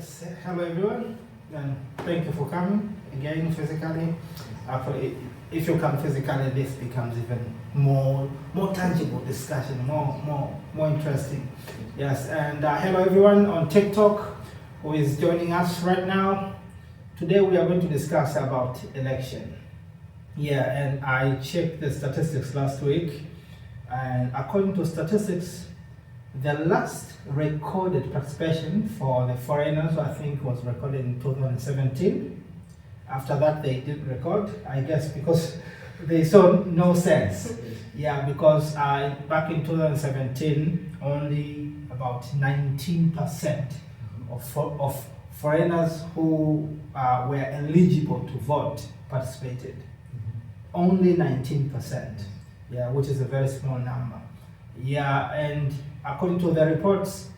Hello everyone, and thank you for coming again physically. Actually, if you come physically, this becomes even more tangible discussion, more interesting. Yes, and hello everyone on TikTok who is joining us right now. Today we are going to discuss about election. Yeah, and I checked the statistics last week, and according to statistics, the last recorded participation for the foreigners, I think, was recorded in 2017. After that, they didn't record, I guess, because they saw no sense. Yeah, because back in 2017, only about 19% of foreigners who were eligible to vote participated. Only 19%, yeah, which is a very small number. Yeah, and according to the reports,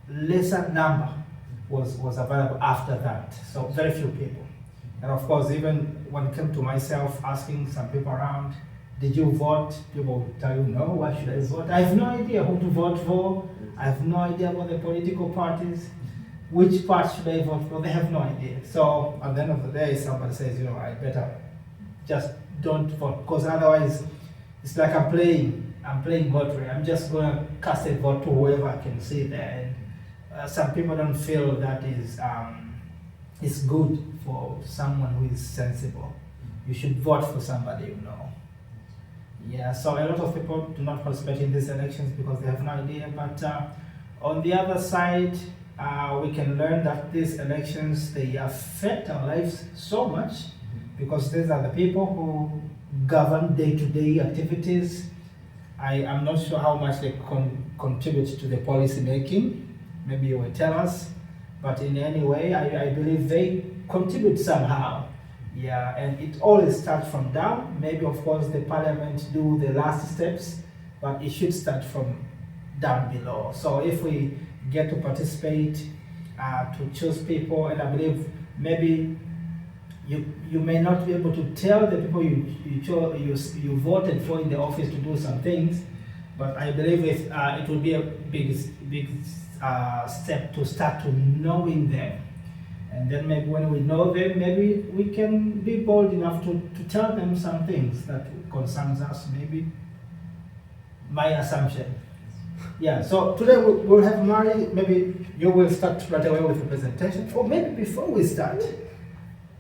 lesser number was available after that. So very few people. And of course, even when it came to myself asking some people around, did you vote? People would tell you, no, why should I vote? I have no idea who to vote for. I have no idea about the political parties. Which part should I vote for? They have no idea. So at the end of the day, somebody says, I better just don't vote, because otherwise it's like I'm playing lottery. I'm just going to cast a vote to whoever I can see there. And some people don't feel that is good for someone who is sensible. You should vote for somebody you know. Yeah, so a lot of people do not participate in these elections because they have no idea. But on the other side, we can learn that these elections, they affect our lives so much, because these are the people who govern day-to-day activities. I am not sure how much they contribute to the policy making. Maybe you will tell us. But in any way, I believe they contribute somehow. Yeah, and it always starts from down. Maybe, of course, the parliament do the last steps, but it should start from down below. So if we get to participate, to choose people, and I believe maybe you may not be able to tell the people you voted for in the office to do some things, but I believe it will be a big step to start to knowing them. And then maybe when we know them, maybe we can be bold enough to tell them some things that concerns us, maybe my assumption. Yeah, so today we'll have Mari. Maybe you will start right away with the presentation, or maybe before we start,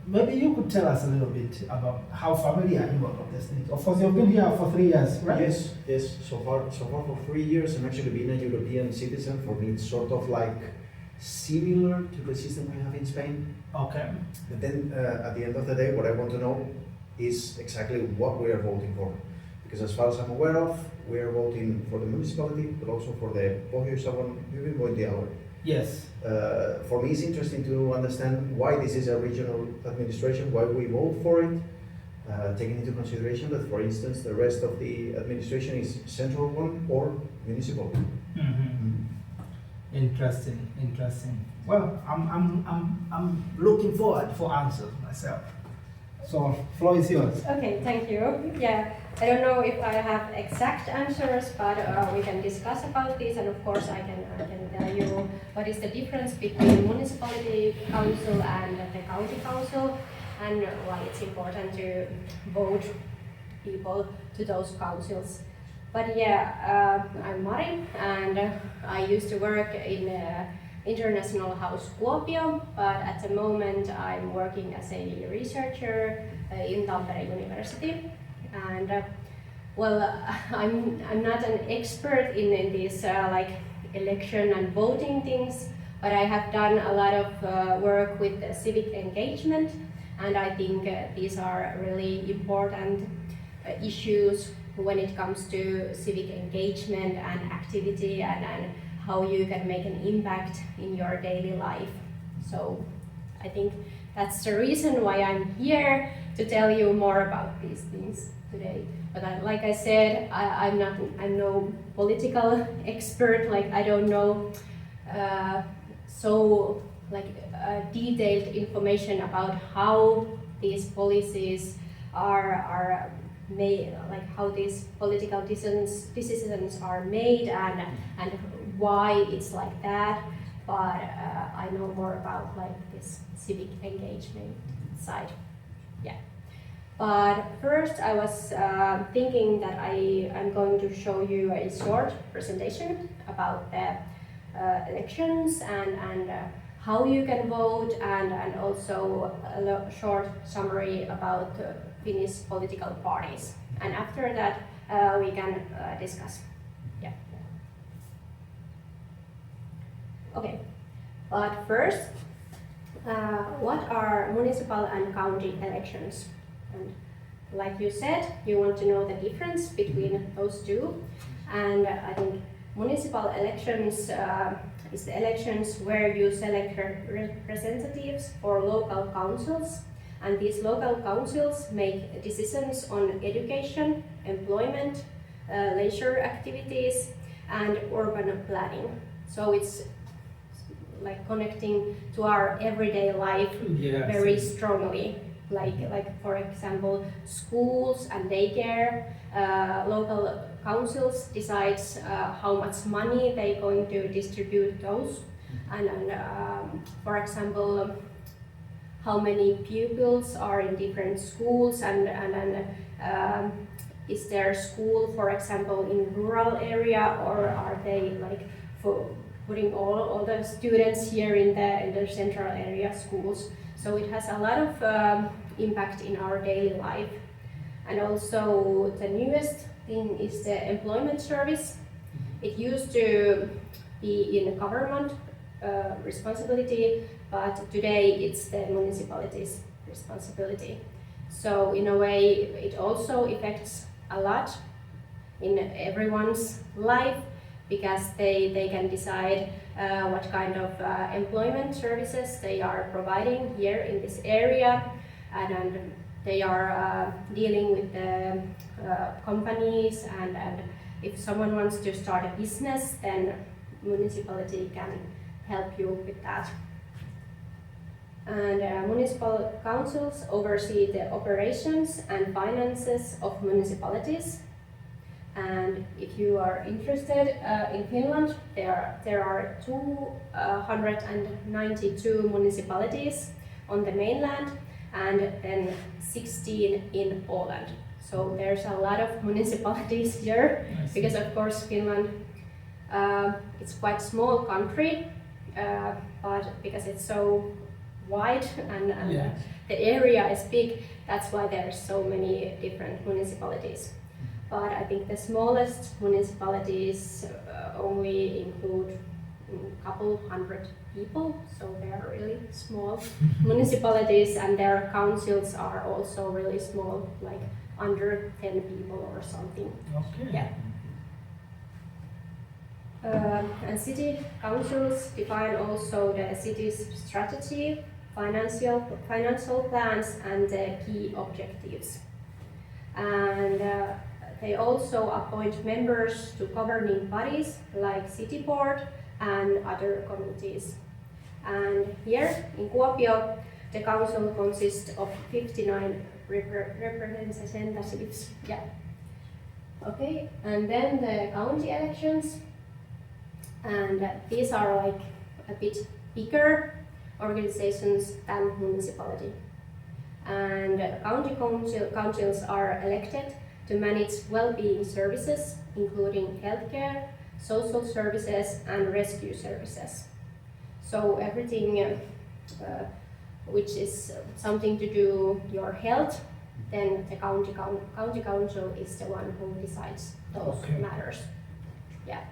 maybe you could tell us a little bit about how familiar you are with this thing. Of course, you've been here for 3 years, right? Yes. So far for 3 years, and actually being a European citizen, for me it's sort of like similar to the system we have in Spain. Okay. But then at the end of the day, what I want to know is exactly what we are voting for. Because as far as I'm aware of, we are voting for the municipality, but also for the Pohjois-Savon hyvinvointialue. Yes. For me, it's interesting to understand why this is a regional administration, why we vote for it, taking into consideration that, for instance, the rest of the administration is central one or municipal. Interesting. Well, I'm looking forward for answers myself. So, floor is yours. Okay, thank you. Yeah, I don't know if I have exact answers, but we can discuss about this, and of course I can tell you what is the difference between municipality council and the county council, and why it's important to vote people to those councils. But yeah, I'm Mari, and I used to work in International House Kuopio, but at the moment I'm working as a researcher in Tampere University. And well, I'm not an expert in these like election and voting things, but I have done a lot of work with civic engagement, and I think these are really important issues when it comes to civic engagement and activity, and how you can make an impact in your daily life. So I think that's the reason why I'm here, to tell you more about these things today. But like I said, I'm no political expert. Like, I don't know so detailed information about how these policies are made, like how these political decisions are made, and why it's like that. but I know more about like this civic engagement side. Yeah. But first I was thinking that I'm going to show you a short presentation about the elections and how you can vote, and also a short summary about Finnish political parties. And after that we can discuss. Yeah. Okay, but first, what are municipal and county elections? And like you said, you want to know the difference between those two. And I think municipal elections is the elections where you select representatives for local councils, and these local councils make decisions on education, employment, leisure activities, and urban planning. So it's like connecting to our everyday life very strongly. Like for example, schools and daycare, local councils decides how much money they're going to distribute those, and for example, how many pupils are in different schools, and is there school, for example, in rural area, or are they like for putting all the students here in the central area schools. So it has a lot of impact in our daily life. And also the newest thing is the employment service. It used to be in government responsibility, but today it's the municipality's responsibility. So in a way it also affects a lot in everyone's life, because they can decide what kind of employment services they are providing here in this area, and they are dealing with the companies, and if someone wants to start a business, then municipality can help you with that. And municipal councils oversee the operations and finances of municipalities. And if you are interested, in Finland there are 292 municipalities on the mainland, and then 16 in Poland. So there's a lot of municipalities here, because of course Finland, it's quite small country, but because it's so wide and the area is big, that's why there's so many different municipalities. But I think the smallest municipalities only include a couple hundred people, so they are really small municipalities, and their councils are also really small, like under 10 people or something. Okay. Yeah. And city councils define also the city's strategy, financial plans, and the key objectives. And they also appoint members to governing bodies like city board and other committees. And here in Kuopio, the council consists of 59 representatives. Yeah. Okay, and then the county elections. And these are like a bit bigger organizations than municipality. And county councils are elected to manage well-being services, including healthcare, social services, and rescue services. So everything which is something to do your health, then the county council is the one who decides those matters. Yeah.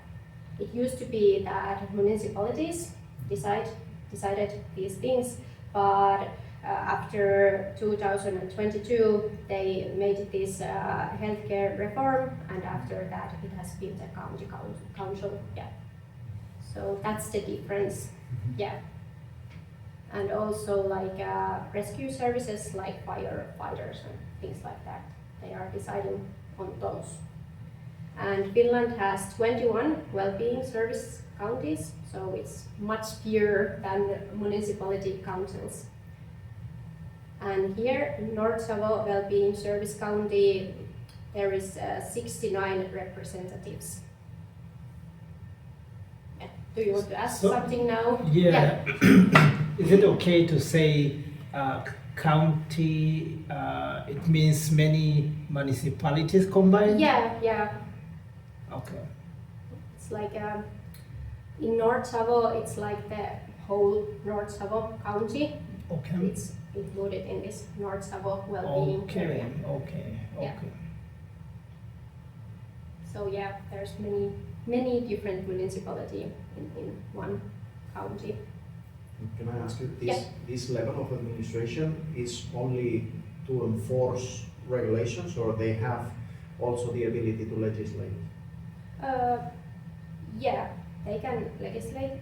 It used to be that municipalities decided these things, but after 2022 they made this healthcare reform, and after that it has been the county council. Yeah. So that's the difference. Yeah. And also like rescue services like firefighters and things like that, they are deciding on those. And Finland has 21 well-being service counties, so it's much fewer than municipality councils. And here in North Savo Well-being Service County, there is 69 representatives. Yeah. Do you want to ask So- something now? Yeah. Is it okay to say county? It means many municipalities combined? Yeah. Okay. It's like in North Savo, it's like the whole North Savo county. Okay. It's included in this North Savo well-being area. Okay. Yeah. So yeah, there's many different municipalities in one county. Can I ask you, Yeah. this level of administration is only to enforce regulations, or they have also the ability to legislate? Yeah, they can legislate,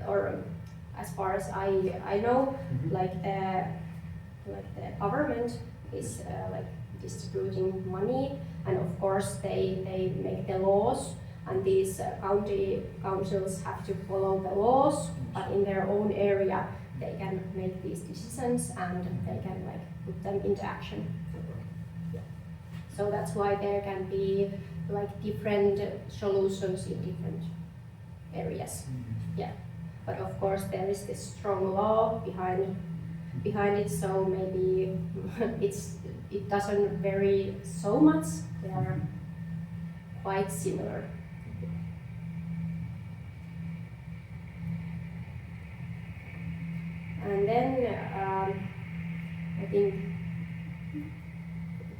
or as far as I know, like the government is like distributing money, and of course they make the laws, and these county councils have to follow the laws, but in their own area they can make these decisions and they can like put them into action. So that's why there can be like different solutions in different areas. Yeah, but of course there is this strong law behind it, so maybe it doesn't vary so much. They are quite similar. And then I think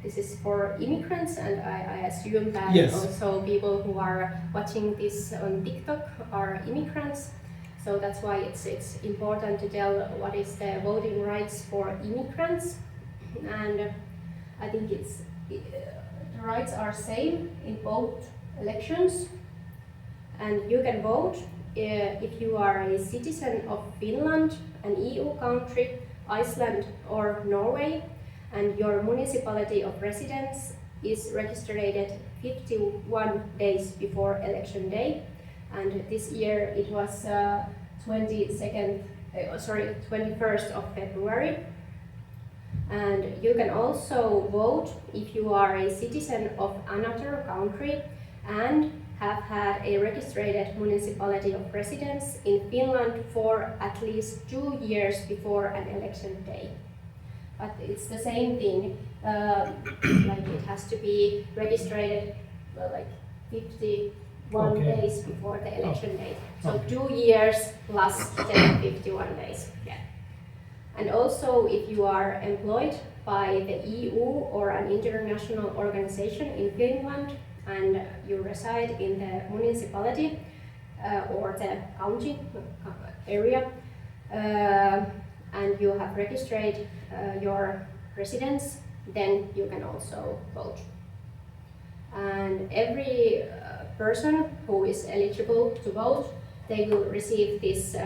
this is for immigrants, and I assume that Yes. also people who are watching this on TikTok are immigrants. So that's why it's important to tell what is the voting rights for immigrants. And I think the rights are same in both elections. And you can vote if you are a citizen of Finland, an EU country, Iceland or Norway, and your municipality of residence is registered 51 days before election day. And this year it was 21st of February. And you can also vote if you are a citizen of another country and have had a registered municipality of residence in Finland for at least 2 years before an election day. But it's the same thing, like it has to be registered like 51 Okay. days before the election date. So Okay. 2 years plus 51 days. Yeah. And also if you are employed by the EU or an international organization in Finland and you reside in the municipality or the county area, and you have registered your residence, then you can also vote. And every person who is eligible to vote, they will receive this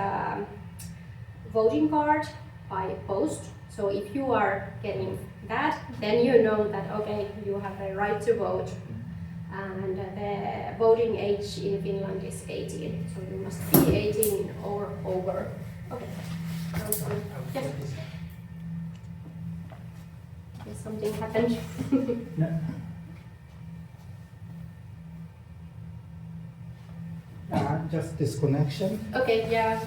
voting card by post. So if you are getting that, then you know that okay, you have a right to vote. And the voting age in Finland is 18, so you must be 18 or over. Okay. Yes. Yes, something happened. Just disconnection. Okay, yeah.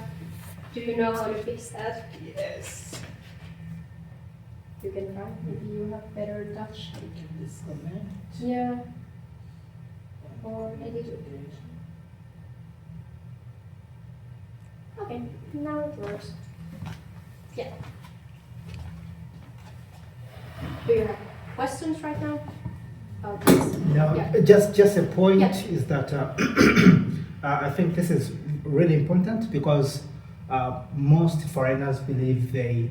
Do you know how to fix that? Yes. You can try. Maybe you have better touch. We can disconnect. Yeah. Or edit. Okay, now it works. Yeah. Do you have questions right now? About this? No, Yeah. just a point Yeah. is that I think this is really important because most foreigners believe they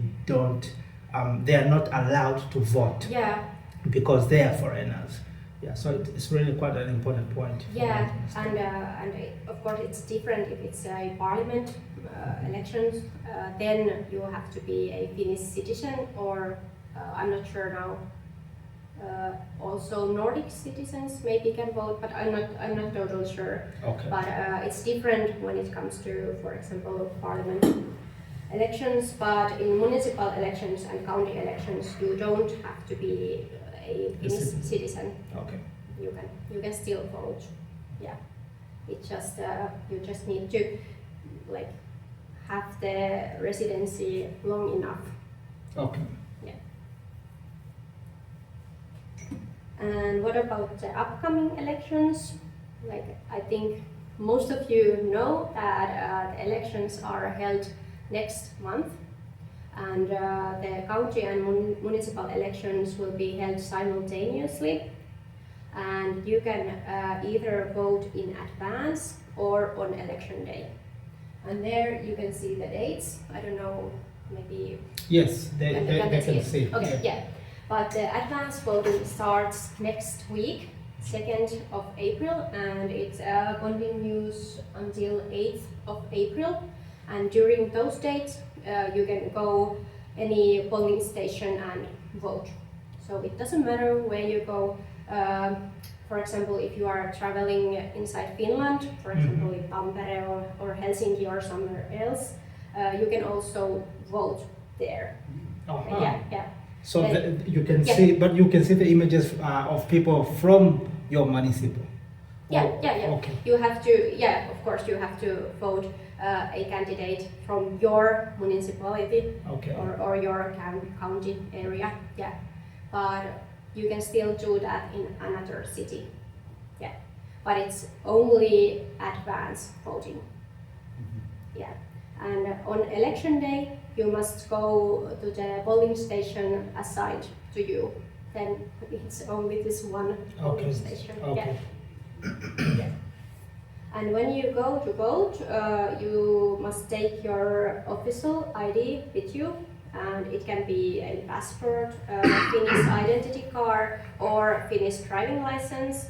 are not allowed to vote Yeah, because they are foreigners. Yeah, so it's really quite an important point. for yeah, them to understand. and of course it's different if it's a parliament elections. Then you have to be a Finnish citizen, or I'm not sure now. Also Nordic citizens maybe can vote, but I'm not totally sure. Okay. But it's different when it comes to, for example, parliament elections. But in municipal elections and county elections, you don't have to be a Finnish citizen. Okay. You can still vote. Yeah. It just you just need to like have the residency long enough. Okay. And what about the upcoming elections? Like, I think most of you know that the elections are held next month, and the county and municipal elections will be held simultaneously. And you can either vote in advance or on election day. And there you can see the dates. I don't know, maybe. Yes, they can see. Okay, yeah. But the advance voting starts next week, 2nd of April, and it continues until 8th of April. And during those dates, you can go any polling station and vote. So it doesn't matter where you go. For example, if you are traveling inside Finland, for example in Tampere or Helsinki or somewhere else, you can also vote there. Yeah. So you can see, but you can see the images of people from your municipal. Yeah. Okay. You have to, of course, you have to vote a candidate from your municipality or your county area. Yeah, but you can still do that in another city. Yeah, but it's only advance voting. Yeah, and on election day, you must go to the polling station assigned to you. Then it's only this one polling station. Okay. Yeah. And when you go to vote, you must take your official ID with you, and it can be a passport, Finnish identity card, or Finnish driving license.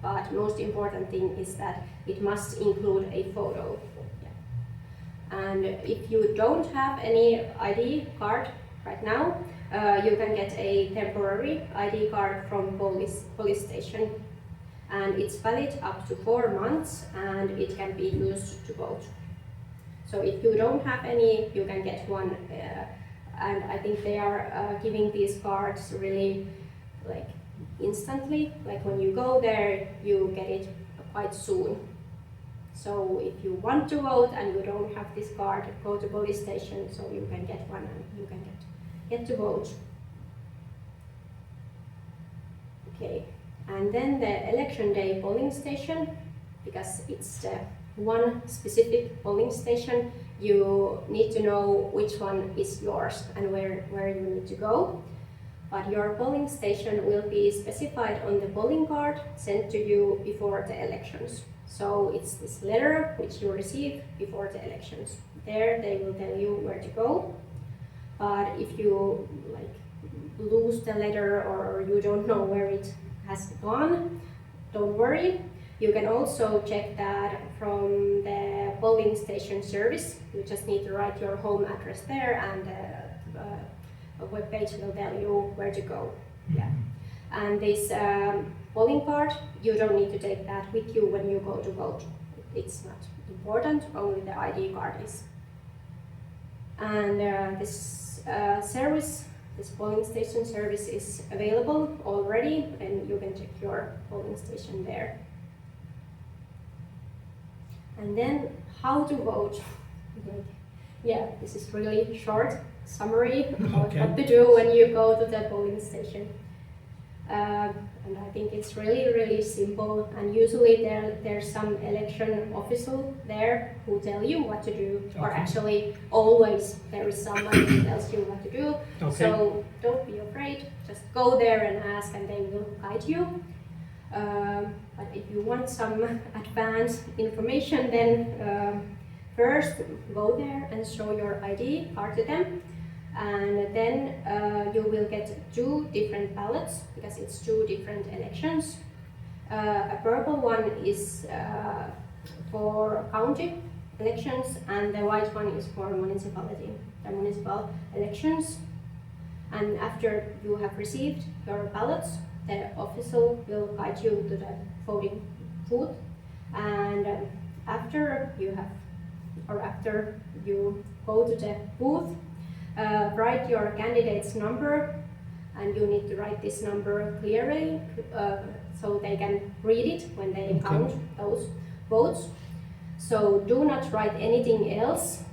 But most important thing is that it must include a photo. And if you don't have any ID card right now, you can get a temporary ID card from police station. And it's valid up to 4 months, and it can be used to vote. So if you don't have any, you can get one. And I think they are giving these cards really like instantly. Like when you go there, you get it quite soon. So if you want to vote and you don't have this card, go to police station so you can get one and you can get to vote. Okay, and then the election day polling station, because it's the one specific polling station, you need to know which one is yours and where you need to go. But your polling station will be specified on the polling card sent to you before the elections. So it's this letter which you receive before the elections. There they will tell you where to go. But if you like lose the letter or you don't know where it has gone, don't worry. You can also check that from the polling station service. You just need to write your home address there, and a web page will tell you where to go. Yeah. And this polling card, you don't need to take that with you when you go to vote. It's not important, only the ID card is. And this service, this polling station service is available already, and you can check your polling station there. And then how to vote. Yeah, this is really short summary of what to do when you go to the polling station. And I think it's really simple, and usually there's some election official there who tell you what to do, or actually always there is someone who tells you what to do. So don't be afraid, just go there and ask and they will guide you. But if you want some advanced information, then first go there and show your ID card to them. And then you will get 2 different ballots, because it's 2 different elections. A purple one is for county elections, and the white one is for the municipal elections. And after you have received your ballots, the official will guide you to the voting booth. And after you go to the booth, write your candidate's number, and you need to write this number clearly so they can read it when they count those votes. So do not write anything else.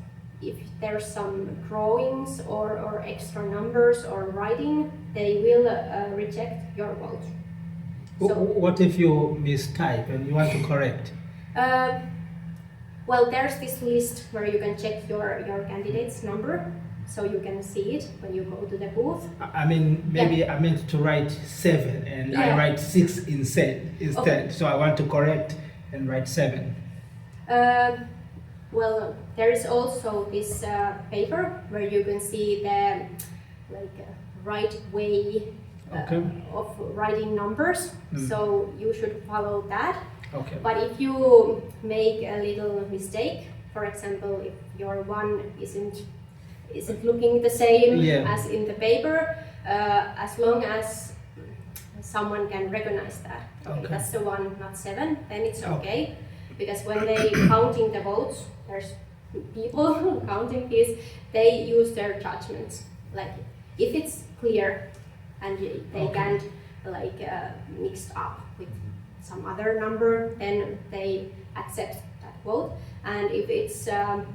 If there's some drawings or extra numbers or writing, they will reject your vote. So, What if you mistype and you want to correct? well, there's this list where you can check your candidate's number, so you can see it when you go to the booth. I mean, maybe I meant to write 7 and I write 6 instead. Okay. So I want to correct and write 7. Well, there is also this paper where you can see the right way Okay. of writing numbers. So you should follow that. Okay. But if you make a little mistake, for example, if your one isn't looking the same as in the paper, as long as someone can recognize that, okay, that's the one, not 7, then it's okay. Because when they counting the votes, there's people counting these, they use their judgments. Like if it's clear and they can't mixed up with some other number, then they accept that vote. And if it's a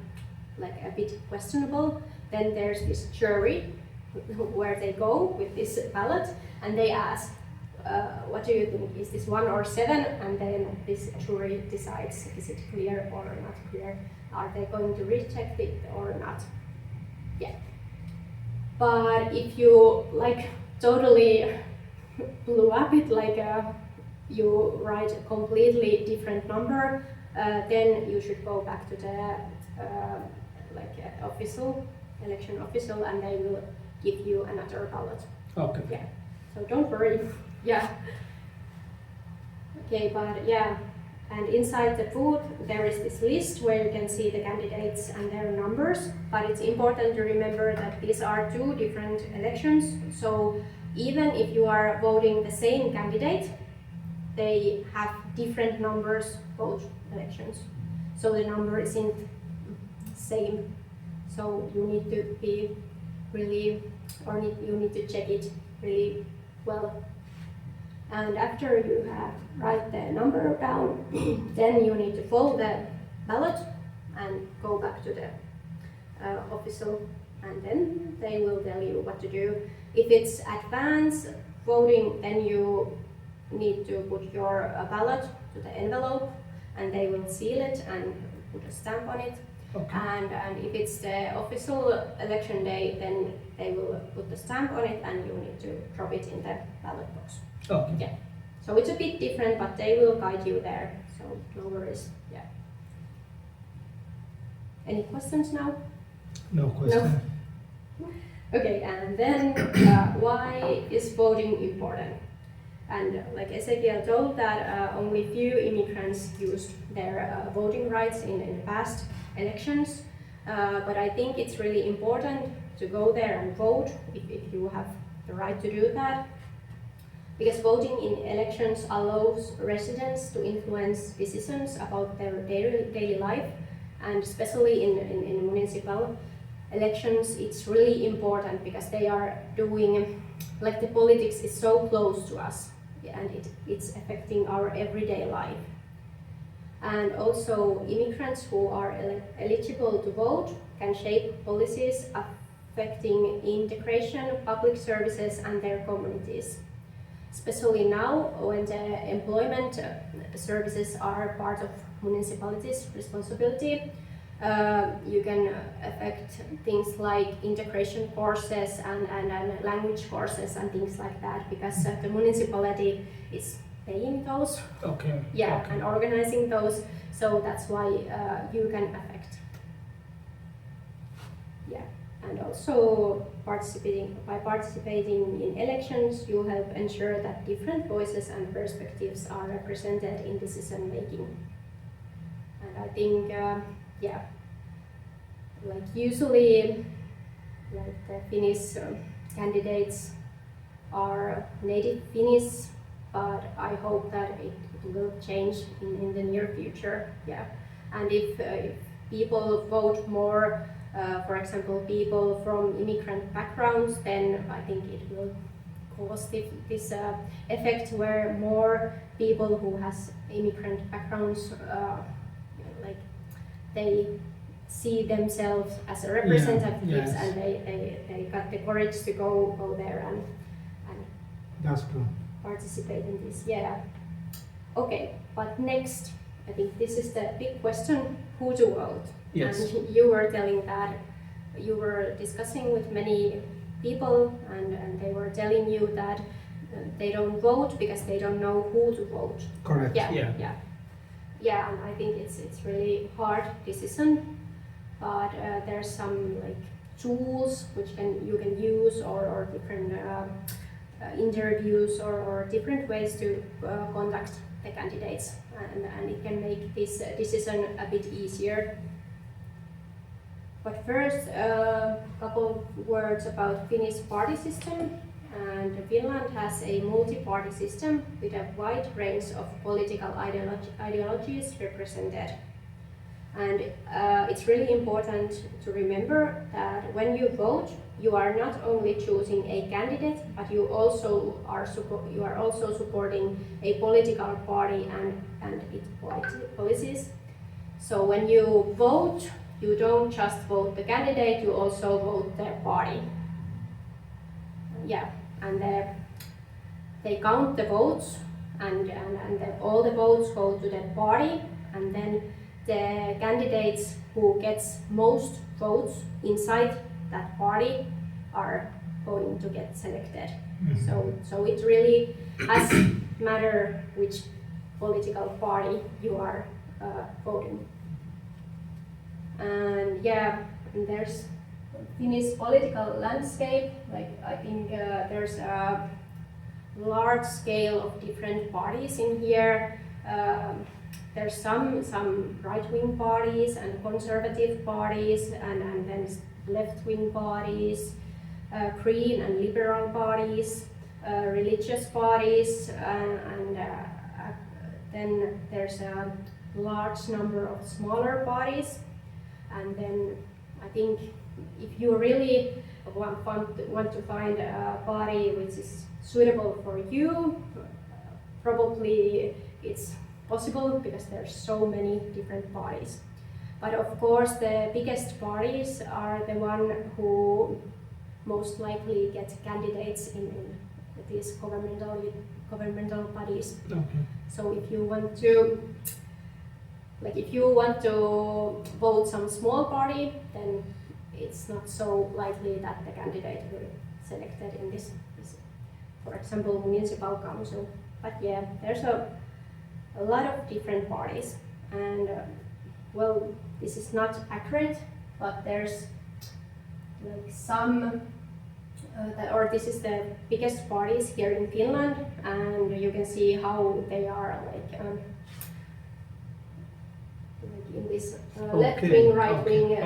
bit questionable, then there's this jury where they go with this ballot and they ask, what do you think, is this 1 or 7? And then this jury decides, is it clear or not clear? Are they going to reject it or not? Yeah. But if you totally blew up it, you write a completely different number, then you should go back to the election official, and they will give you another ballot. Okay. Yeah. So don't worry. Yeah. Okay, but yeah, and inside the booth there is this list where you can see the candidates and their numbers, but it's important to remember that these are 2 different elections. So even if you are voting the same candidate, they have different numbers both elections. So the number isn't same. So you need to be really, you need to check it really well. And after you have write the number down, then you need to fold the ballot and go back to the official, and then they will tell you what to do. If it's advanced voting, then you need to put your ballot to the envelope, and they will seal it and put a stamp on it. Okay. And if it's the official election day, then they will put the stamp on it, and you need to drop it in the ballot box. Okay. Yeah. So it's a bit different, but they will guide you there. So no worries. Yeah. Any questions now? No question. No. Okay, and then why is voting important? And like Ezekiel told that only few immigrants used their voting rights in the past elections, but I think it's really important to go there and vote if you have the right to do that, because voting in elections allows residents to influence decisions about their daily life, and especially in municipal elections it's really important because they are doing, the politics is so close to us, and it's affecting our everyday life. And also immigrants who are eligible to vote can shape policies affecting integration, public services and their communities. Especially now when the employment services are part of municipalities' responsibility, you can affect things like integration courses and language courses and things like that, because the municipality is paying those. Okay. Yeah, okay. and organizing those, so that's why you can affect. Yeah, and also by participating in elections, you help ensure that different voices and perspectives are represented in decision making. And I think, usually, the Finnish candidates are native Finnish, but I hope that it will change in the near future. Yeah, and if people vote more, for example, people from immigrant backgrounds, then I think it will cause this effect where more people who has immigrant backgrounds they see themselves as a representatives, yes. and they got the courage to go there and That's true. participate in this. Yeah. Okay, but next, I think this is the big question: who to vote? Yes. And you were telling that you were discussing with many people, and they were telling you that they don't vote because they don't know who to vote. Correct. Yeah, Yeah. yeah, yeah. And I think it's really hard decision, but there's some like tools which you can use, or different interviews, or different ways to contact the candidates, and it can make this decision a bit easier. But first, a couple of words about Finnish party system. And Finland has a multi-party system with a wide range of political ideologies represented. And it's really important to remember that when you vote, you are not only choosing a candidate, but you are also supporting a political party and its policies. So when you vote, you don't just vote the candidate, you also vote their party. Yeah, and they count the votes, and all the votes go to the party, and then the candidates who gets most votes inside that party are going to get selected. Mhm. So it really has matter which political party you are voting. And yeah, and there's Finnish political landscape. Like I think there's a large scale of different parties in here. There's some right-wing parties and conservative parties, and then left-wing parties, green and liberal parties, religious parties, and then there's a large number of smaller parties. And then I think if you really want to find a party which is suitable for you, probably it's possible because there's so many different parties. But of course the biggest parties are the one who most likely get candidates in these governmental bodies. Okay. So if you want to vote some small party, then it's not so likely that the candidate will be selected in this, for example, municipal council. But yeah, there's a lot of different parties, and well, this is not accurate, but there's like some, or this is the biggest parties here in Finland, and you can see how they are like in this left-wing, right-wing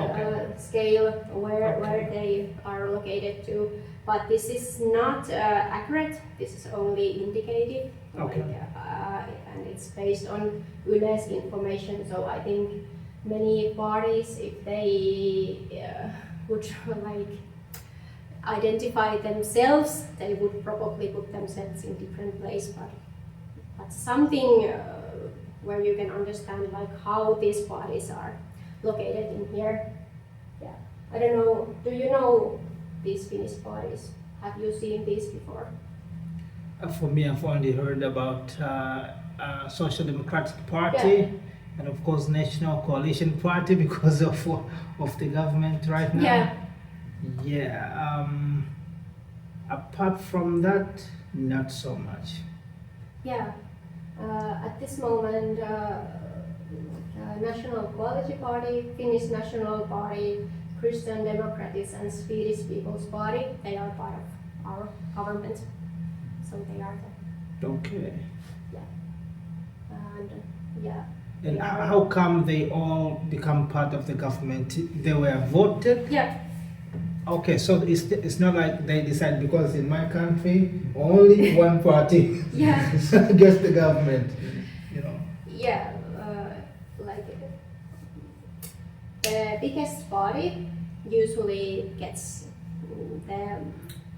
scale where they are located to. But this is not accurate, this is only indicative, Okay. and it's based on Yle's information. So I think many parties, if they would like identify themselves, they would probably put themselves in different place, but something where you can understand like how these parties are located in here. Yeah, I don't know, do you know these Finnish parties? Have you seen these before? For me, I've only heard about Social Democratic Party, and of course National Coalition Party because of the government right now. Yeah. Yeah. Apart from that, not so much. Yeah. At this moment, National Equality Party, Finnish National Party, Christian Democrats and Swedish People's Party, they are part of our government. So they are the, Okay. and yeah. And how come they all become part of the government? They were voted? Yeah. Okay, so it's not like they decide, because in my country only one party Yeah. gets the government, you know. Yeah, like the biggest party usually gets the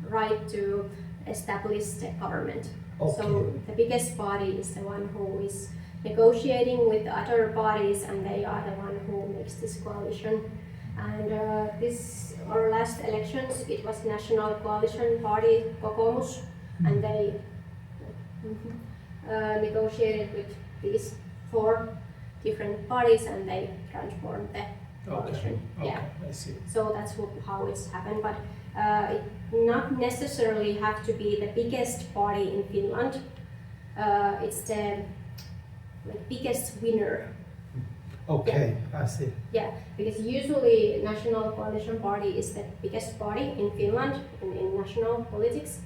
right to establish the government. Okay. So the biggest party is the one who is negotiating with the other parties, and they are the one who makes this coalition. And this our last elections, it was National Coalition Party Kokoomus, and they negotiated with these 4 different parties, and they transformed the coalition. Okay. Yeah. I see. So that's how it's happened, but it not necessarily have to be the biggest party in Finland. It's the biggest winner. Okay, I see. Yeah, because usually National Coalition Party is the biggest party in Finland in national politics,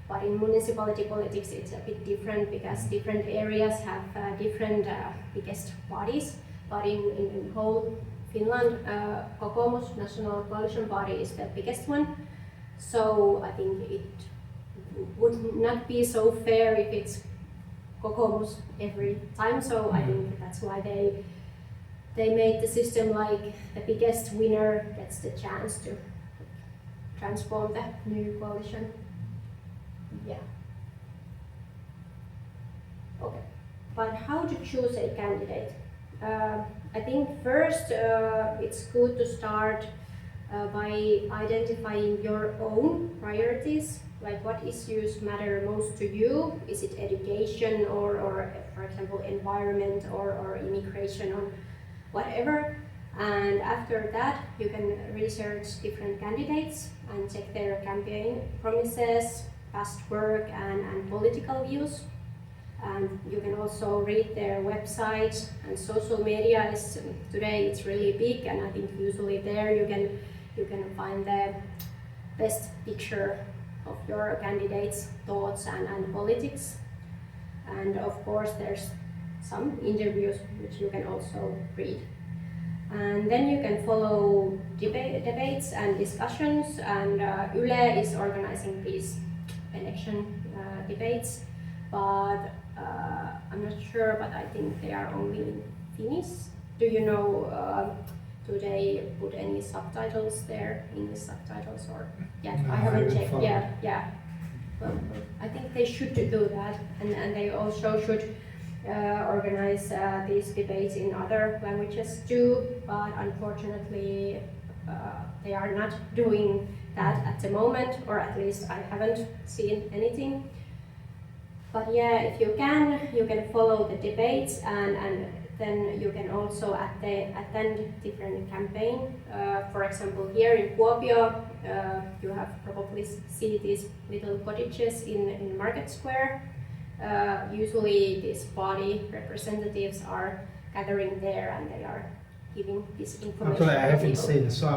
but in municipality politics it's a bit different because different areas have different biggest parties. But in whole Finland, Kokoomus, National Coalition Party, is the biggest one. So I think it would not be so fair if it's Kokoomus every time. So I think that's why they made the system like the biggest winner gets the chance to transform the new coalition. Yeah. Okay. But how to choose a candidate? I think first it's good to start by identifying your own priorities, like what issues matter most to you. Is it education or for example environment or immigration or whatever? And after that you can research different candidates and check their campaign promises, past work and political views. And you can also read their website, and social media is today it's really big, and I think usually there you can find the best picture of your candidate's thoughts and politics. And of course there's some interviews which you can also read. And then you can follow debates and discussions, and Yle is organizing these election debates, but I'm not sure, but I think they are only in Finnish. Do you know, do they put any subtitles there, English subtitles, or? Yeah, No, I haven't I checked, haven't yeah. Well, I think they should do that, and they also should organize these debates in other languages too, but unfortunately they are not doing that at the moment, or at least I haven't seen anything. But yeah, if you can follow the debates, and then you can also attend different campaign. For example, here in Kuopio, you have probably seen these little cottages in Market Square. Usually these party representatives are gathering there, and they are giving this information. Actually, I to haven't people. seen, so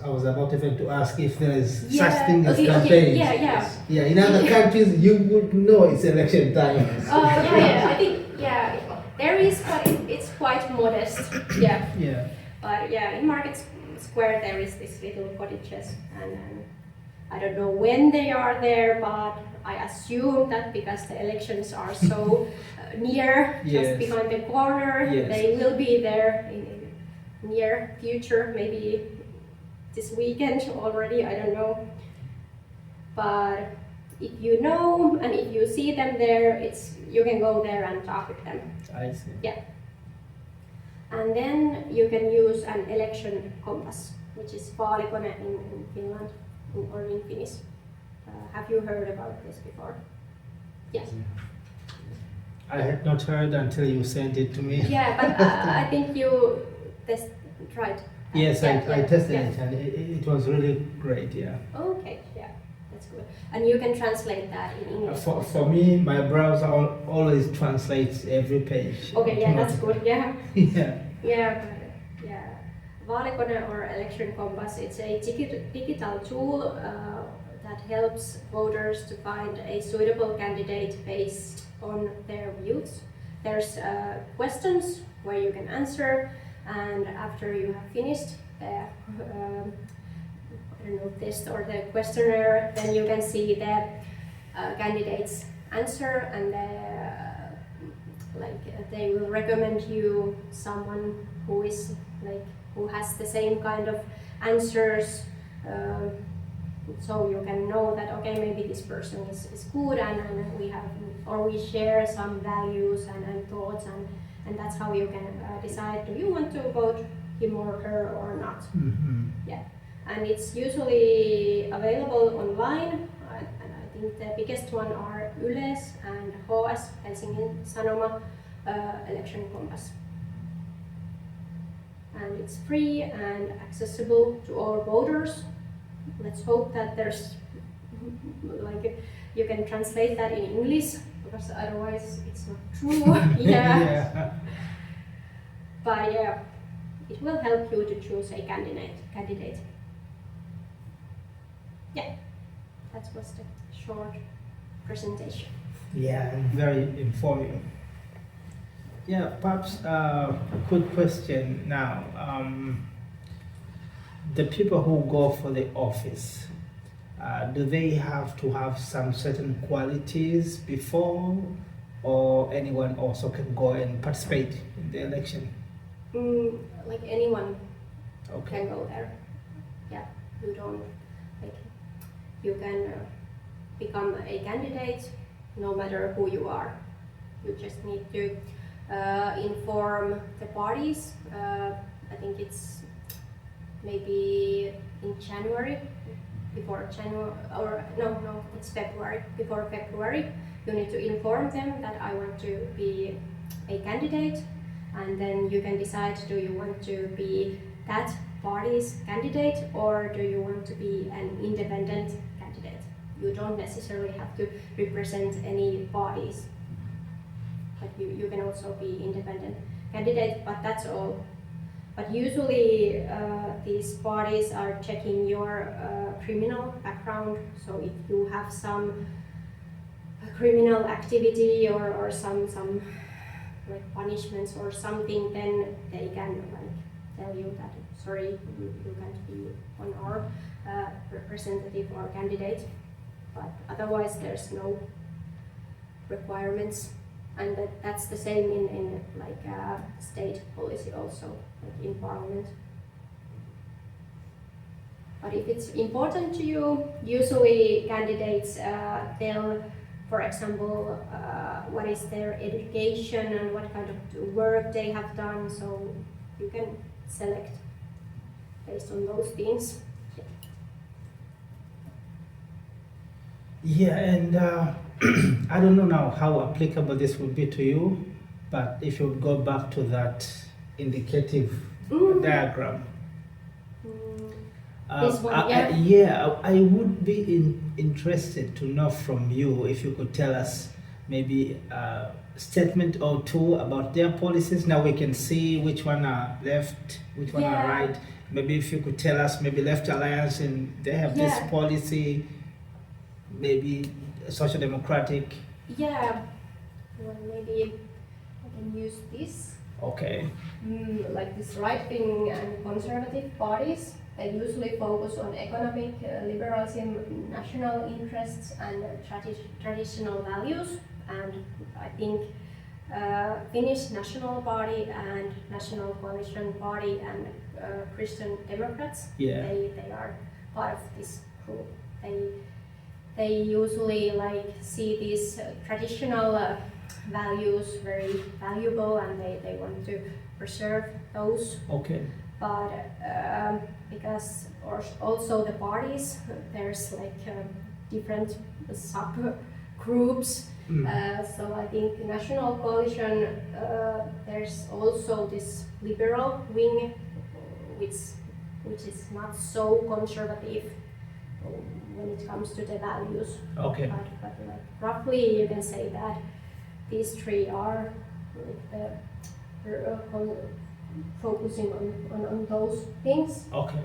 I was about even to ask if there is Yeah, such thing as okay, campaigns. yeah. Yeah, in other countries you would know it's election time. Yeah, I think there is, but it's quite modest. Yeah. Yeah. But yeah, in Market Square there is this little cottages, and I don't know when they are there, but I assume that because the elections are so near, Yes. just behind the corner, Yes. they will be there in near future, maybe this weekend already, I don't know. But if you know and if you see them there, you can go there and talk with them. I see. Yeah. And then you can use an election compass, which is vaalikone in Finland, or in Finnish. Have you heard about this before? Yes. I had not heard until you sent it to me. Yeah, but I think you tried. Yes, Yeah, I yeah, tested yeah. it, and it was really great. Yeah. Okay, yeah, that's good. And you can translate that in English. For me, my browser always translates every page. Okay, yeah, that's good. Yeah. Yeah. Yeah, but, yeah. Vaalikone or election compass, it's a digital tool that helps voters to find a suitable candidate based on their views. There's questions where you can answer, and after you have finished the test or the questionnaire, then you can see the candidate's answer, and they will recommend you someone who is who has the same kind of answers, so you can know that okay, maybe this person is good, and we share some values and thoughts and that's how you can decide, do you want to vote him or her or not. Mm-hmm. Yeah, and it's usually available online, and I think the biggest one are Yles and HS, Helsingin Sanoma, Election Compass. And it's free and accessible to all voters. Let's hope that there's like you can translate that in English, because otherwise it's not true. Yeah. But yeah, it will help you to choose a candidate. Yeah, that was the short presentation. Yeah, and very informative. Yeah, perhaps quick question now. The people who go for the office, do they have to have some certain qualities before, or anyone also can go and participate in the election? Like anyone Okay. can go there. Yeah, you don't like you can become a candidate no matter who you are. You just need to inform the parties. I think it's maybe in January, before January, or no, it's February. Before February, you need to inform them that I want to be a candidate, and then you can decide, do you want to be that party's candidate or do you want to be an independent candidate? You don't necessarily have to represent any parties, but you can also be independent candidate, but that's all. But usually these parties are checking your criminal background, so if you have some criminal activity or some like punishments or something, then they can like tell you that sorry, you can't be on our representative or candidate. But otherwise there's no requirements, and that's the same in like state policy also, like in parliament. But if it's important to you, usually candidates tell, for example, what is their education and what kind of work they have done, so you can select based on those things. Yeah, and I don't know now how applicable this would be to you, but if you go back to that indicative diagram. This one, yeah. I would be interested to know from you if you could tell us maybe a statement or two about their policies. Now we can see which one are left, which one are right. Maybe if you could tell us, maybe Left Alliance, and they have this policy, maybe social democratic. Yeah, well, maybe I can use this. Okay. Like this right-wing and conservative parties, they usually focus on economic liberalism, national interests, and traditional values. And I think Finnish National Party and National Coalition Party and Christian Democrats, they are part of this group. They usually like see these traditional values very valuable, and they want to preserve those. Okay. But because also the parties, there's like different subgroups. So I think National Coalition, there's also this liberal wing, which is not so conservative when it comes to the values. Okay. But like roughly you can say that these three are like focusing on those things. Okay.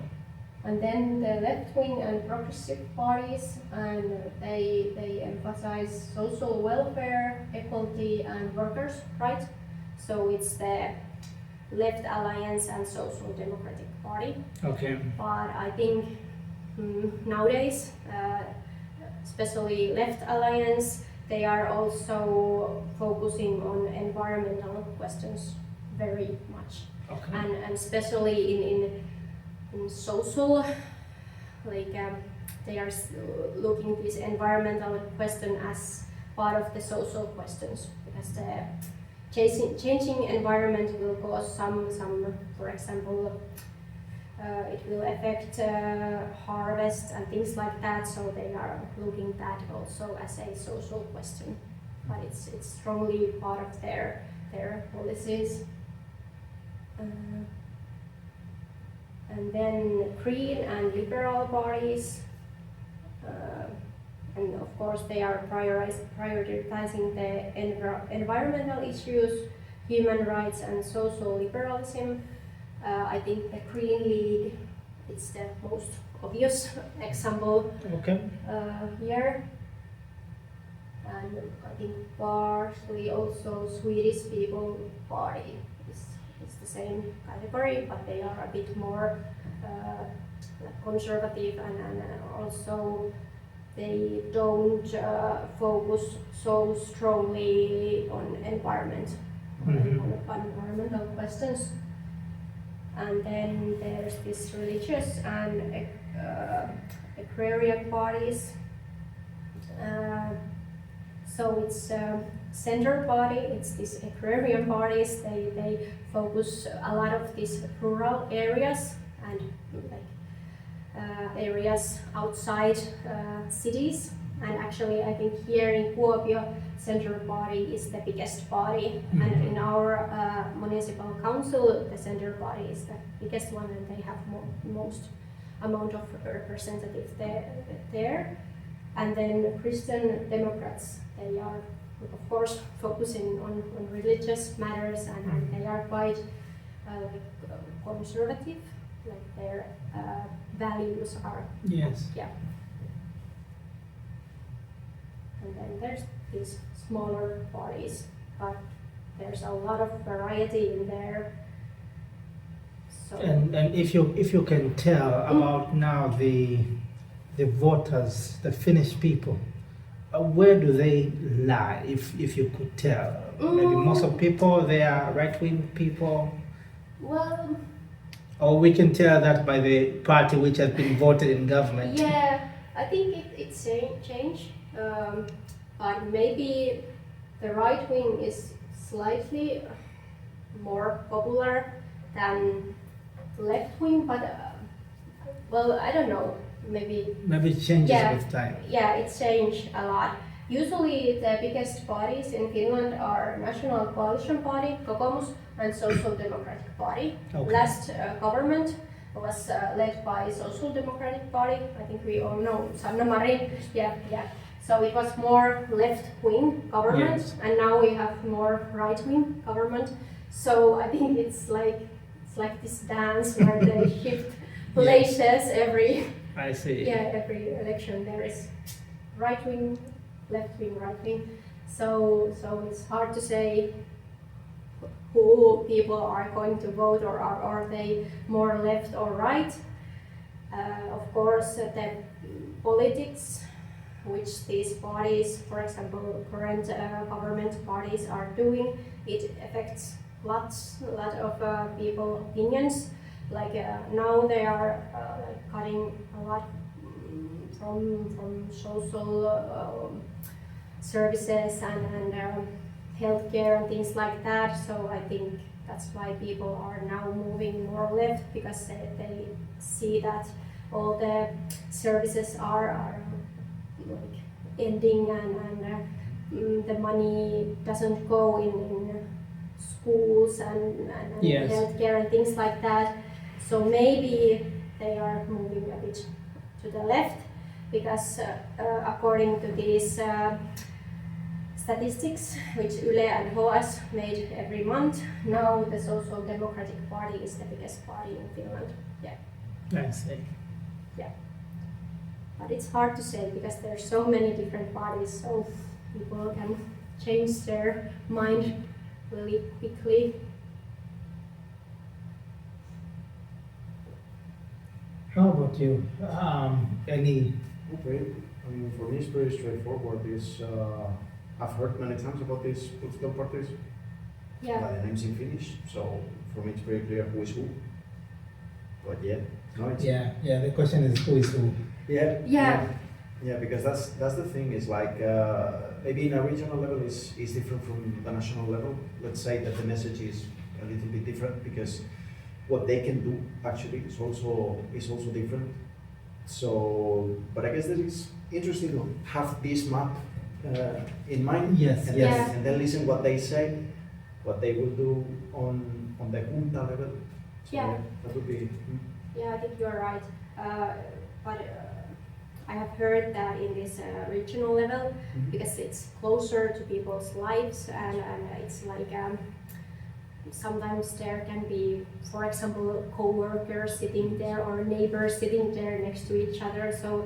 And then the left wing and progressive parties, and they emphasize social welfare, equality, and workers' rights. So it's the Left Alliance and Social Democratic Party. Okay. But I think nowadays, especially Left Alliance, they are also focusing on environmental questions very much. Okay. And especially in social, like they are looking this environmental question as part of the social questions, because the changing environment will cause some, for example, it will affect harvest and things like that. So they are looking that also as a social question, but it's strongly part of their policies. And then Green and Liberal parties, and of course they are prioritizing the environmental issues, human rights and social liberalism. I think the Green League is the most obvious example here. And I think partially also Swedish People Party is the same category, but they are a bit more conservative and also they don't focus so strongly on environmental questions. And then there's this religious and agrarian parties. So it's center party, it's these agrarian parties, they focus a lot of these rural areas and areas outside cities. And actually I think here in Kuopio, center party is the biggest party. And in our municipal council, the center party is the biggest one and they have most amount of representatives there. And then Christian Democrats, they are of course focusing on religious matters and they are quite conservative, like their values are. Yes. Yeah. And then there's these smaller parties, but there's a lot of variety in there. So And if you can tell about now the voters, the Finnish people, where do they lie? If you could tell, maybe most of people they are right-wing people. well, Or we can tell that by the party which has been voted in government. yeah, I think it's changed, but maybe the right wing is slightly more popular than left wing, but well, I don't know. Maybe it changes Yeah. with time. Yeah, it's changed a lot. Usually the biggest parties in Finland are National Coalition Party, Kokoomus, and Social Democratic Party. Okay. Last government was led by Social Democratic Party. I think we all know Sanna Marin. Yeah. So it was more left-wing government, Yes. and now we have more right-wing government. So I think it's like this dance where they shift places every I see. every election there is right wing, left wing, right wing. So it's hard to say who people are going to vote or are they more left or right. Of course, the politics which these parties, for example, current government parties are doing, it affects a lot of people's opinions. Like now they are cutting a lot from social services and healthcare and things like that. So I think that's why people are now moving more left, because they see that all the services are like ending and the money doesn't go in schools and Yes. healthcare and things like that. So maybe they are moving a bit to the left, because according to these statistics which Yle and HOAS made every month, now the Social Democratic Party is the biggest party in Finland. Yeah, I see. but it's hard to say because there's so many different parties, so people can change their mind really quickly. How about you? Any? Okay, I mean, for me it's pretty straightforward. I've heard many times about these political parties, Yeah. by the names in Finnish, so for me it's pretty clear who is who. But yeah, no, it's Yeah. The question is who is who. yeah. Yeah. Yeah, because that's the thing is like maybe in a regional level is different from the national level. Let's say that the message is a little bit different because what they can do actually is also different. So, but I guess that it's interesting to have this map in mind. Yes, and yes. Then, and then listen what they say, what they will do on the junta level. So, Yeah. that would be. Yeah, I think you're right. But I have heard that in this regional level, because it's closer to people's lives, and it's like sometimes there can be, for example, co-workers sitting there or neighbors sitting there next to each other. So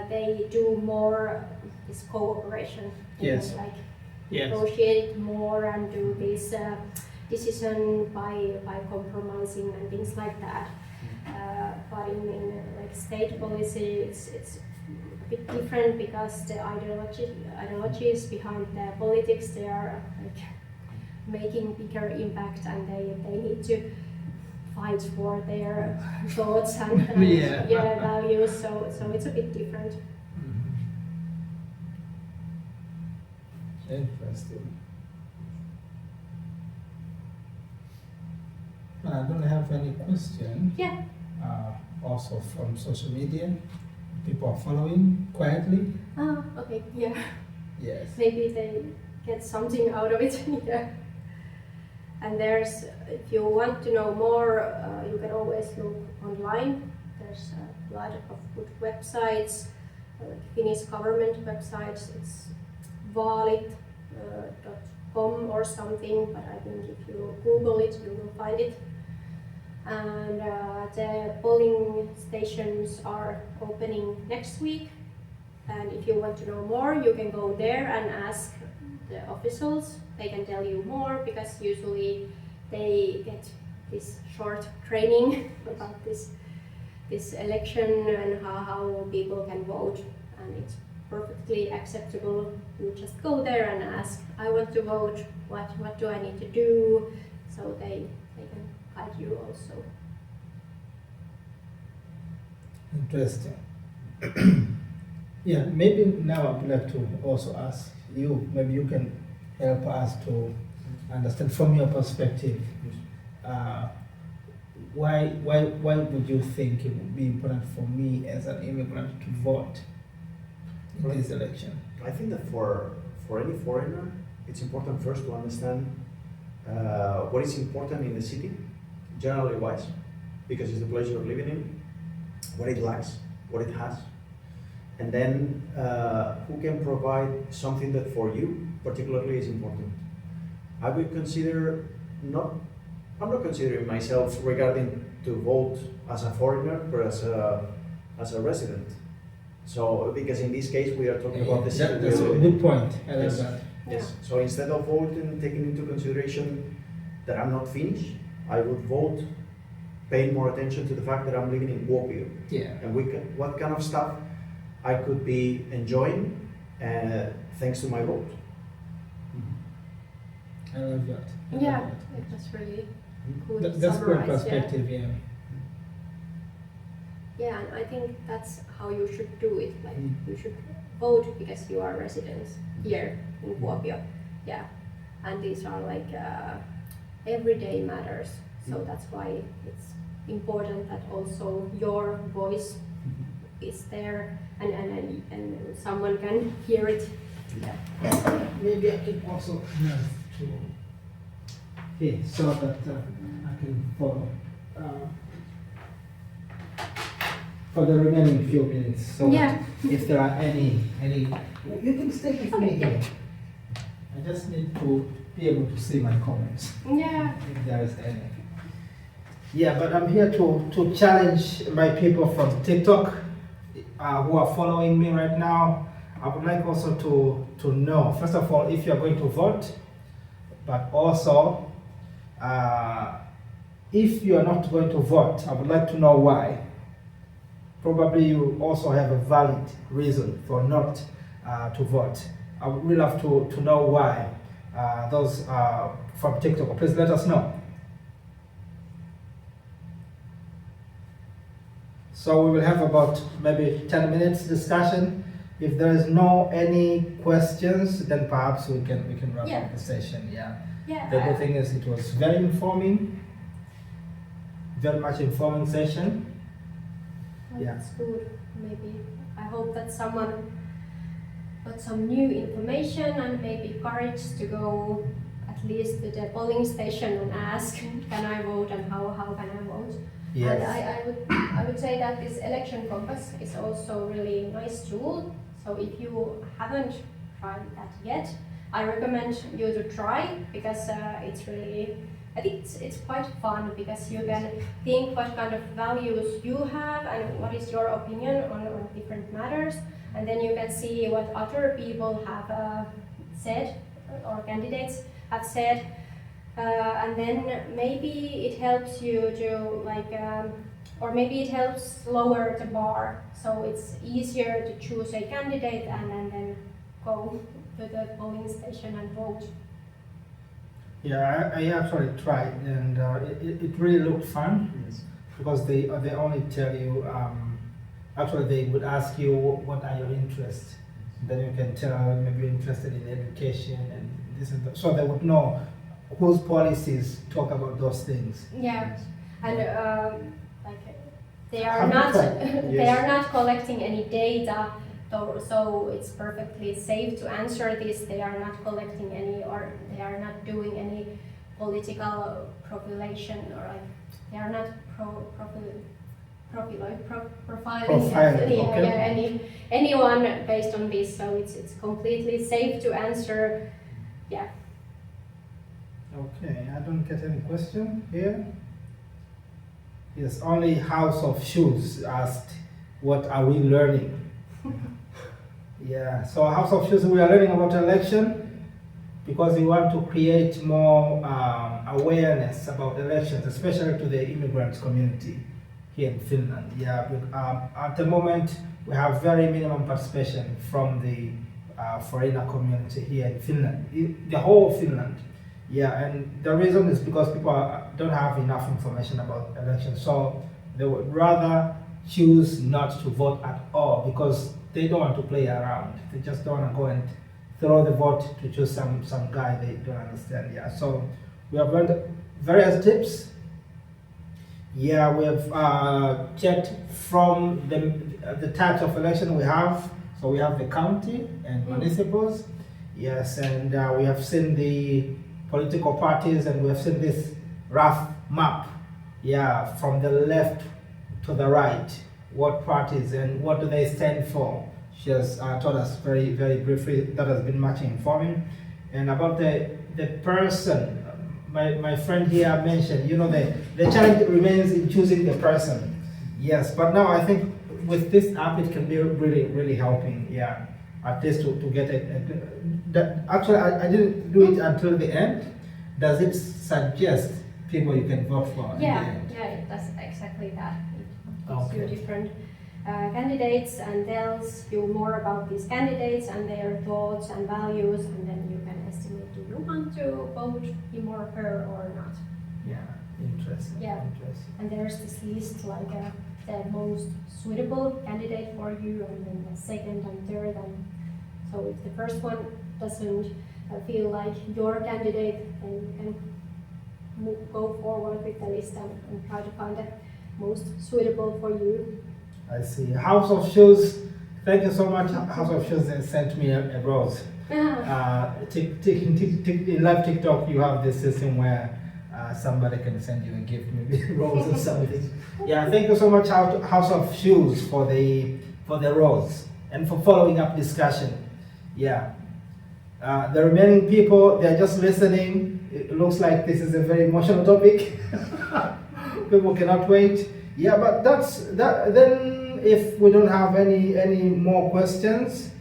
they do more this cooperation. They Yes. like Yes. negotiate more and do this decision by compromising and things like that. But in like state policy, it's a bit different because the ideologies behind the politics, they are like making bigger impact, and they need to fight for their thoughts and Yeah. values. So it's a bit different. Interesting. I don't have any question. Yeah. Also from social media, people are following quietly. Ah, okay. Yeah. Yes. Maybe they get something out of it. Yeah. And there's, if you want to know more, you can always look online. There's a lot of good websites, like Finnish government websites. It's vaalit.com or something, but I think if you Google it, you will find it. And the polling stations are opening next week. And if you want to know more, you can go there and ask the officials. They can tell you more, because usually they get this short training about this election and how people can vote, and it's perfectly acceptable. You just go there and ask, I want to vote, what do I need to do? So they can guide you also. Interesting. Yeah, maybe now I would like to also ask you, maybe you can help us to understand from your perspective, why would you think it would be important for me as an immigrant to vote in this election? I think that for any foreigner, it's important first to understand what is important in the city, generally wise, because it's the place you're living in, what it lacks, what it has, and then who can provide something that for you particularly is important. I would consider I'm not considering myself regarding to vote as a foreigner, but as a resident. So, because in this case we are talking about the city. That's a good point. I like Yes. that. Yes. So instead of voting, taking into consideration that I'm not Finnish, I would vote paying more attention to the fact that I'm living in Kuopio. Yeah. And what kind of stuff I could be enjoying thanks to my vote. I love that. I love Yeah, that. that's really good. That's good summarized, perspective, yeah. Yeah, and I think that's how you should do it. Like Mm. you should vote because you are residents here in Kuopio. Yeah, and these are like everyday matters. So that's why it's important that also your voice is there and someone can hear it. Yeah. Maybe I can also to so that I can follow for the remaining few minutes. So Yeah. if there are any, you can stay with me here. I just need to be able to see my comments. Yeah. If there is any. Yeah, but I'm here to challenge my people from TikTok who are following me right now. I would like also to know, first of all, if you're going to vote, but also if you are not going to vote, I would like to know why. Probably you also have a valid reason for not to vote. I would really love to know why. Those from TikTok, please let us know. So we will have about maybe 10 minutes discussion. If there is no any questions, then perhaps we can wrap Yeah. up the session. Yeah. Yeah. The good thing is it was very informing, very much informing session. Well, Yeah. that's good. Maybe I hope that someone got some new information and maybe courage to go at least to the polling station and ask, can I vote and how can I vote? Yes. And I would say that this election compass is also really nice tool. So if you haven't tried that yet, I recommend you to try because it's really, I think it's quite fun because you can think what kind of values you have and what is your opinion on different matters, and then you can see what other people have said or candidates have said, and then maybe it helps you to or maybe it helps lower the bar, so it's easier to choose a candidate and then go to the polling station and vote. Yeah, I actually tried, and it really looked fun Yes. because they only tell you. Actually, they would ask you what are your interests. Then you can tell maybe you're interested in education and this and that. So they would know whose policies talk about those things. Yeah, and they are Have you not tried? they Yes. are not collecting any data, so it's perfectly safe to answer this. They are not collecting any, or they are not doing any political profilation, or they are not profiling Profiling, okay. anyone based on this. So it's completely safe to answer. Yeah. Okay, I don't get any question here. Yes, only House of Shoes asked, what are we learning? Yeah, so House of Shoes, we are learning about election because we want to create more awareness about elections, especially to the immigrant community here in Finland. Yeah, at the moment we have very minimum participation from the foreigner community here in Finland, the whole Finland. Yeah, and the reason is because people don't have enough information about elections, so they would rather choose not to vote at all because they don't want to play around. They just don't want to go and throw the vote to choose some guy they don't understand. Yeah, so we have learned various tips. Yeah, we have checked from the types of election we have. So we have the county and municipals. Yes, and we have seen the political parties, and we have seen this rough map. Yeah, from the left to the right, what parties and what do they stand for. She has told us very, very briefly. That has been much informing. And about the person, my friend here mentioned, the challenge remains in choosing the person. Yes, but now I think with this app it can be really, really helping. Yeah, at least to get actually I didn't do it until the end. Does it suggest people you can vote for? Yeah, it does exactly that. It gives you Okay. different candidates and tells you more about these candidates and their thoughts and values, and then you can estimate, do you want to vote him or her or not? Yeah, interesting. Yeah. Interesting. And there's this list the most suitable candidate for you, and then the second and third, and so if the first one doesn't feel like your candidate, then you can go forward with the list and try to find the most suitable for you. I see. House of Shoes. Thank you so much, House of Shoes. They sent me a rose. In live TikTok, you have this system where somebody can send you a gift, maybe a rose or something. Yeah, thank you so much, House of Shoes, for the rose and for following up discussion. Yeah. The remaining people, they're just listening. It looks like this is a very emotional topic. People cannot wait. Yeah, but then if we don't have any more questions,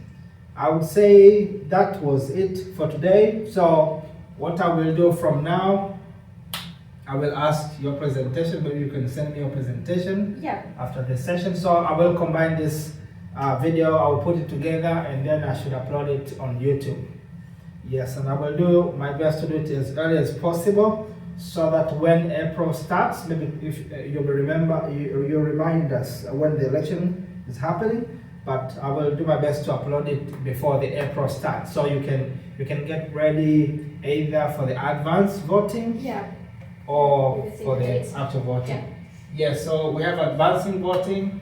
I would say that was it for today. So what I will do from now, I will ask your presentation. Maybe you can send me your presentation after the session. So I will combine this video, I will put it together, and then I should upload it on YouTube. Yes, and I will do my best to do it as early as possible so that when April starts, maybe if you will remember, you remind us when the election is happening. But I will do my best to upload it before the April starts, so you can get ready either for the advanced voting Yeah. or With the for the dates. actual voting. Yeah. Yes, so we have advancing voting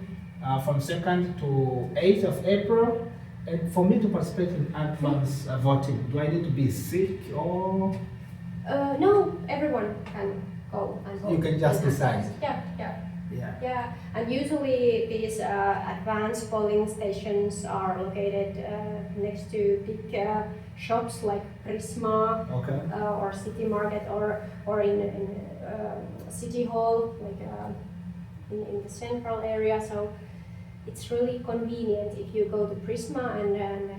from 2nd to 8th of April. And for me to participate in advance voting, do I need to be sick or No, everyone can go and vote. you can just in decide? advance. Yeah, yeah. Yeah. Yeah, and usually these advanced polling stations are located next to big shops like Prisma Okay. or City Market or in City Hall, like in the central area. So it's really convenient if you go to Prisma and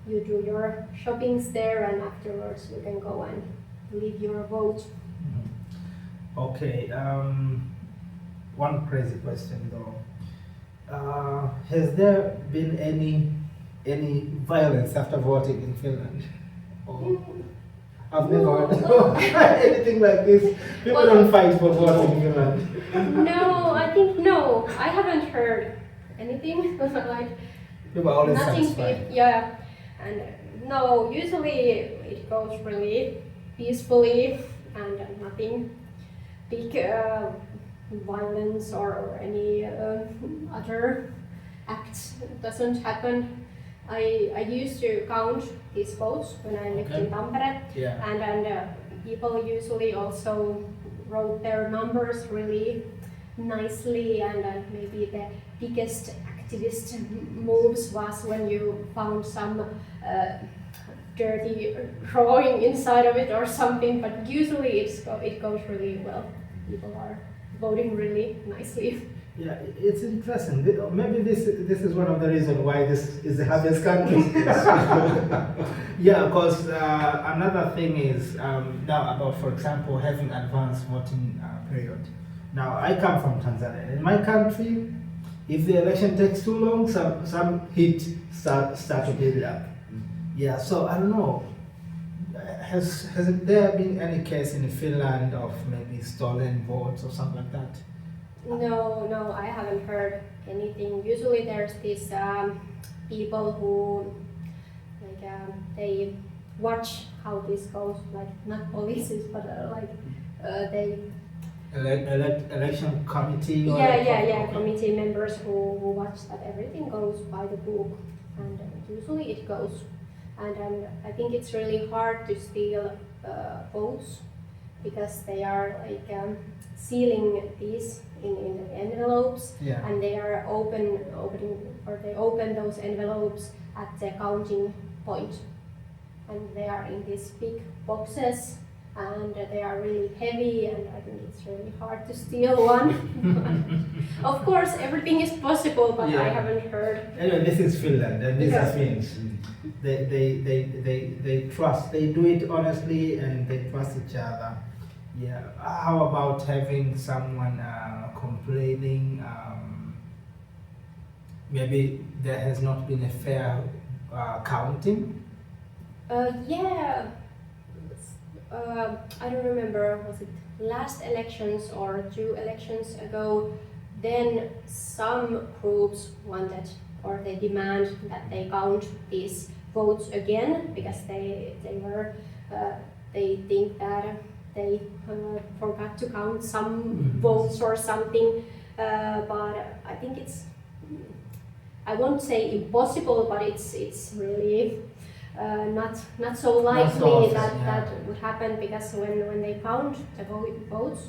you do your shoppings there, and afterwards you can go and leave your vote. Okay. One crazy question though. Has there been any violence after voting in Finland? Or I've never heard anything like this. People Well, don't fight for voting in Finland. No, I think no. I haven't heard anything like People are always nothing satisfied. big. Yeah, and no. Usually it goes really peacefully and nothing big violence or any other acts doesn't happen. I used to count these votes when I lived in Okay. Tampere, Yeah. and people usually also wrote their numbers really nicely, and maybe the biggest activist moves was when you found some dirty drawing inside of it or something, but usually it goes really well. People are voting really nicely. Yeah, it's interesting. Maybe this is one of the reasons why this is the happiest country. Yeah, because another thing is now about, for example, having advanced voting period. Now, I come from Tanzania. In my country, if the election takes too long, some heat start to build up. Yeah, so I don't know. Has there been any case in Finland of maybe stolen votes or something like that? No, I haven't heard anything. Usually there's these people who they watch how this goes, like not police, but they Election committee? Or yeah, okay. committee members who watch that everything goes by the book, and usually it goes. And I think it's really hard to steal votes because they are like sealing these in the envelopes, Yeah. and they are they open those envelopes at the counting point, and they are in these big boxes, and they are really heavy, and I think it's really hard to steal one. Of course, everything is possible, but Yeah. I haven't heard. Anyway, this is Finland, and these Yeah. are Finns. They trust. They do it honestly, and they trust each other. Yeah. How about having someone complaining? Maybe there has not been a fair counting. Yeah, I don't remember, was it last elections or 2 elections ago? Then some groups wanted or they demand that they count these votes again because they think that they forgot to count some votes or something. But I think it's, I won't say impossible, but it's really not so likely often, that yeah. that would happen, because when they count the votes,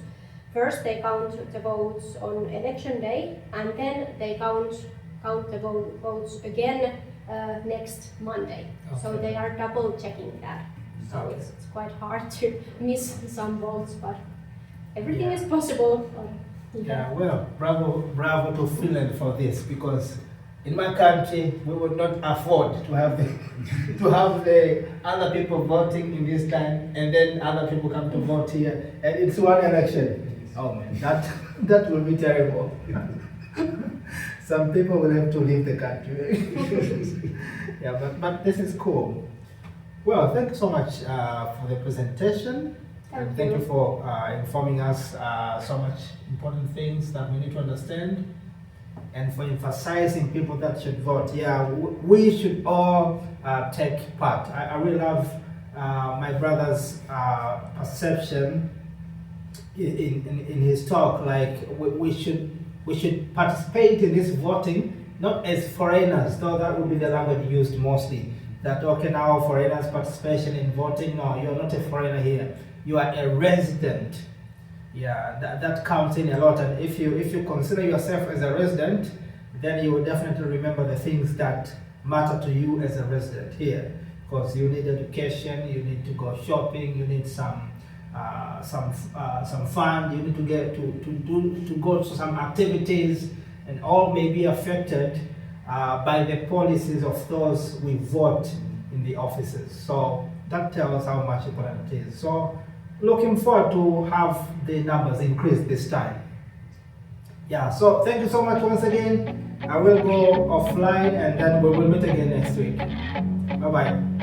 first they count the votes on election day, and then they count the votes again next Monday. So Okay. they are double checking that. So Okay. it's quite hard to miss some votes, but everything Yeah. is possible. Yeah, well, bravo to Finland for this, because in my country we would not afford to have the other people voting in this time, and then other people come to vote here, and it's one election. Oh man, that will be terrible. Some people will have to leave the country. Yeah, but this is cool. Well, thank you so much for the presentation. And thank you for informing us so much important things that we need to understand, and for emphasizing people that should vote. Yeah, we should all take part. I really love my brother's perception in his talk. Like we should participate in this voting, not as foreigners, though that would be the language used mostly. That okay, now foreigners participation in voting. No, you're not a foreigner here. You are a resident. Yeah, that counts in a lot. And if you consider yourself as a resident, then you will definitely remember the things that matter to you as a resident here. Because you need education, you need to go shopping, you need some fund, you need to get to go to some activities, and all may be affected by the policies of those we vote in the offices. So that tells how much important it is. So looking forward to have the numbers increase this time. Yeah, so thank you so much once again. I will go offline and then we will meet again next week. Bye-bye.